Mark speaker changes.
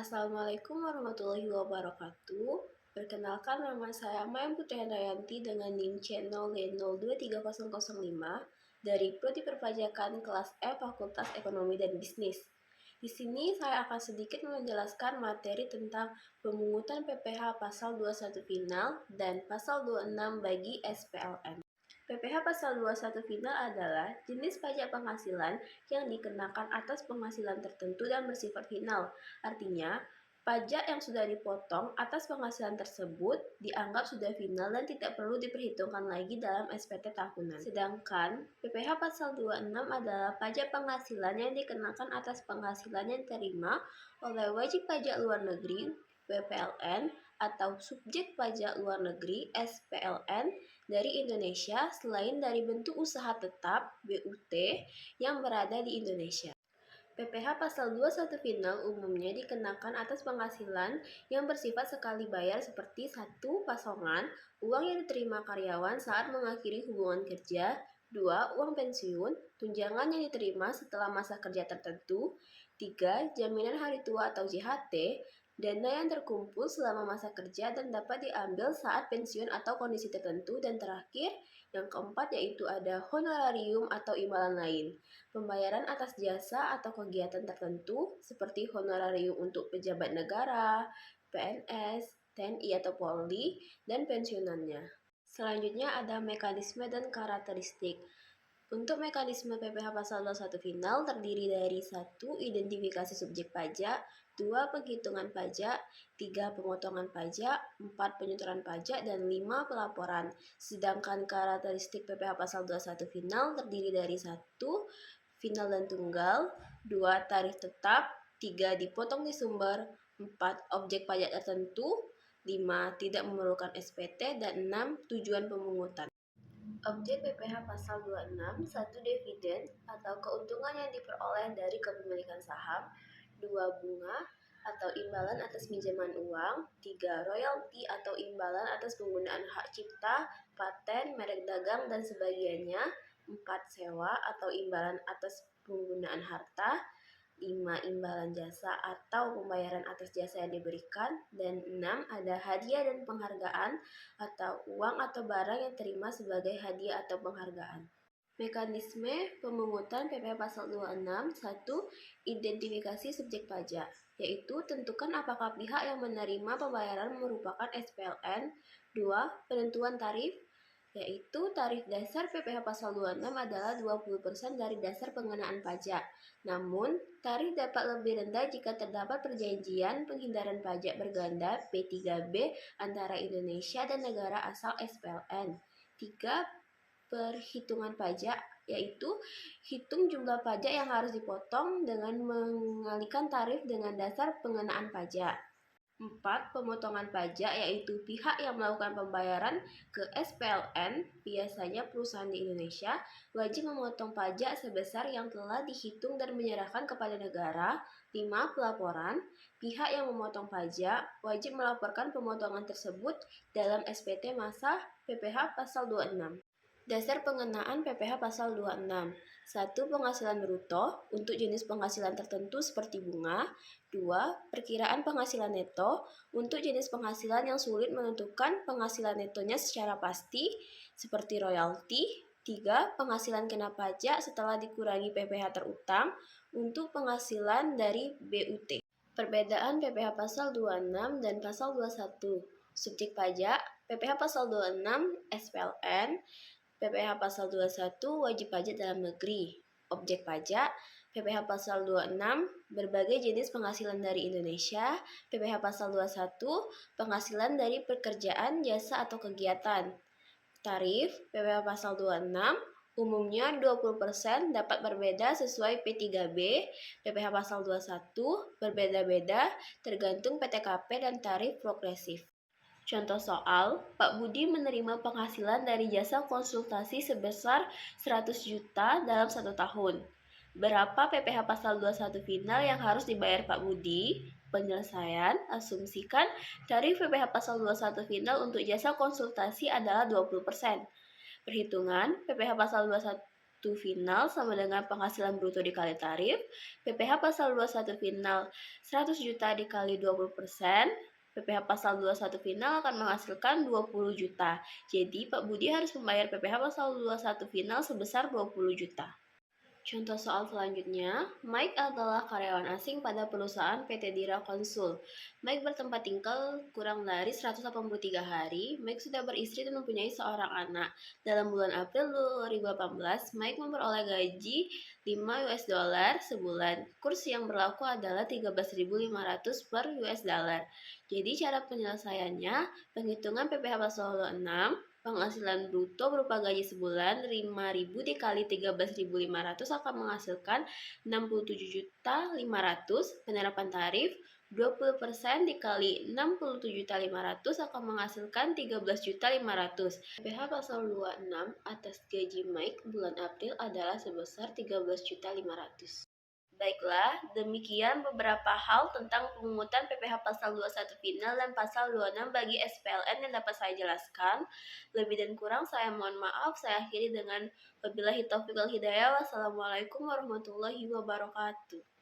Speaker 1: Assalamualaikum warahmatullahi wabarakatuh. Perkenalkan, nama saya Maya Putri Handayanti dengan NIM C0G0230005 dari Prodi Perpajakan kelas E Fakultas Ekonomi dan Bisnis. Di sini saya akan sedikit menjelaskan materi tentang pemungutan PPh pasal 21 final dan pasal 26 bagi SPLN. PPh pasal 21 final adalah jenis pajak penghasilan yang dikenakan atas penghasilan tertentu dan bersifat final. Artinya, pajak yang sudah dipotong atas penghasilan tersebut dianggap sudah final dan tidak perlu diperhitungkan lagi dalam SPT tahunan. Sedangkan PPh pasal 26 adalah pajak penghasilan yang dikenakan atas penghasilan yang diterima oleh wajib pajak luar negeri (WPLN) atau subjek pajak luar negeri (SPLN) dari Indonesia selain dari bentuk usaha tetap (BUT) yang berada di Indonesia. PPh pasal 21 final umumnya dikenakan atas penghasilan yang bersifat sekali bayar seperti 1. Pasongan, uang yang diterima karyawan saat mengakhiri hubungan kerja. 2. Uang pensiun, tunjangan yang diterima setelah masa kerja tertentu. 3. Jaminan hari tua atau JHT, dana yang terkumpul selama masa kerja dan dapat diambil saat pensiun atau kondisi tertentu. Dan terakhir, yang keempat yaitu ada honorarium atau imbalan lain, pembayaran atas jasa atau kegiatan tertentu seperti honorarium untuk pejabat negara, PNS, TNI atau Polri, dan pensiunannya. Selanjutnya ada mekanisme dan karakteristik. Untuk mekanisme PPh pasal 21 final terdiri dari 1. Identifikasi subjek pajak, 2. Penghitungan pajak, 3. Pemotongan pajak, 4. Penyetoran pajak, dan 5. Pelaporan. Sedangkan karakteristik PPh pasal 21 final terdiri dari 1. Final dan tunggal, 2. Tarif tetap, 3. Dipotong di sumber, 4. Objek pajak tertentu, 5. Tidak memerlukan SPT, dan 6. Tujuan pemungutan. Objek PPh pasal 26, 1. Dividen atau keuntungan yang diperoleh dari kepemilikan saham, 2. Bunga atau imbalan atas pinjaman uang, 3. Royalti atau imbalan atas penggunaan hak cipta, paten, merek dagang, dan sebagiannya, 4. Sewa atau imbalan atas penggunaan harta, 5. Imbalan jasa atau pembayaran atas jasa yang diberikan, dan 6. Ada hadiah dan penghargaan atau uang atau barang yang terima sebagai hadiah atau penghargaan. Mekanisme pemungutan PPh pasal 26. 1. Identifikasi subjek pajak, yaitu tentukan apakah pihak yang menerima pembayaran merupakan SPLN. 2. Penentuan tarif, yaitu tarif dasar PPh pasal 26 adalah 20% dari dasar pengenaan pajak. Namun, tarif dapat lebih rendah jika terdapat perjanjian penghindaran pajak berganda P3B antara Indonesia dan negara asal SPLN. 3. Perhitungan pajak, yaitu hitung jumlah pajak yang harus dipotong dengan mengalihkan tarif dengan dasar pengenaan pajak. 4. Pemotongan pajak, yaitu pihak yang melakukan pembayaran ke SPLN, biasanya perusahaan di Indonesia, wajib memotong pajak sebesar yang telah dihitung dan menyerahkan kepada negara. 5. Pelaporan, pihak yang memotong pajak wajib melaporkan pemotongan tersebut dalam SPT masa PPh pasal 26. Dasar pengenaan PPh pasal 26. 1. Penghasilan bruto untuk jenis penghasilan tertentu seperti bunga. 2. Perkiraan penghasilan neto untuk jenis penghasilan yang sulit menentukan penghasilan netonya secara pasti seperti royalti. 3. Penghasilan kena pajak setelah dikurangi PPh terutang untuk penghasilan dari BUT. Perbedaan PPh pasal 26 dan pasal 21. Subjek pajak, PPh pasal 26 SPLN, PPh pasal 21 wajib pajak dalam negeri. Objek pajak, PPh pasal 26 berbagai jenis penghasilan dari Indonesia. PPh pasal 21 penghasilan dari pekerjaan, jasa, atau kegiatan. Tarif, PPh pasal 26 umumnya 20%, dapat berbeda sesuai P3B. PPh pasal 21 berbeda-beda tergantung PTKP dan tarif progresif. Contoh soal, Pak Budi menerima penghasilan dari jasa konsultasi sebesar 100 juta dalam 1 tahun. Berapa PPh pasal 21 final yang harus dibayar Pak Budi? Penyelesaian, asumsikan tarif PPh pasal 21 final untuk jasa konsultasi adalah 20%. Perhitungan, PPh pasal 21 final sama dengan penghasilan bruto dikali tarif, PPh pasal 21 final 100 juta dikali 20%, PPh pasal 21 final akan menghasilkan 20 juta. Jadi Pak Budi harus membayar PPh pasal 21 final sebesar 20 juta. Contoh soal selanjutnya, Mike adalah karyawan asing pada perusahaan PT Dira Konsul. Mike bertempat tinggal kurang dari 183 hari. Mike sudah beristri dan mempunyai seorang anak. Dalam bulan April 2018, Mike memperoleh gaji 5 US dollar sebulan. Kurs yang berlaku adalah 13.500 per US dollar. Jadi cara penyelesaiannya, penghitungan PPh pasal 6, penghasilan bruto berupa gaji sebulan 5.000 dikali 13.500 akan menghasilkan 67.500. Penerapan tarif 20% dikali 67.500 akan menghasilkan 13.500. PPh pasal 26 atas gaji Mike bulan April adalah sebesar 13.500. Baiklah, demikian beberapa hal tentang pemungutan PPh pasal 21 final dan pasal 26 bagi SPLN yang dapat saya jelaskan. Lebih dan kurang saya mohon maaf. Saya akhiri dengan wabillahi taufiq wal hidayah. Wassalamualaikum warahmatullahi wabarakatuh.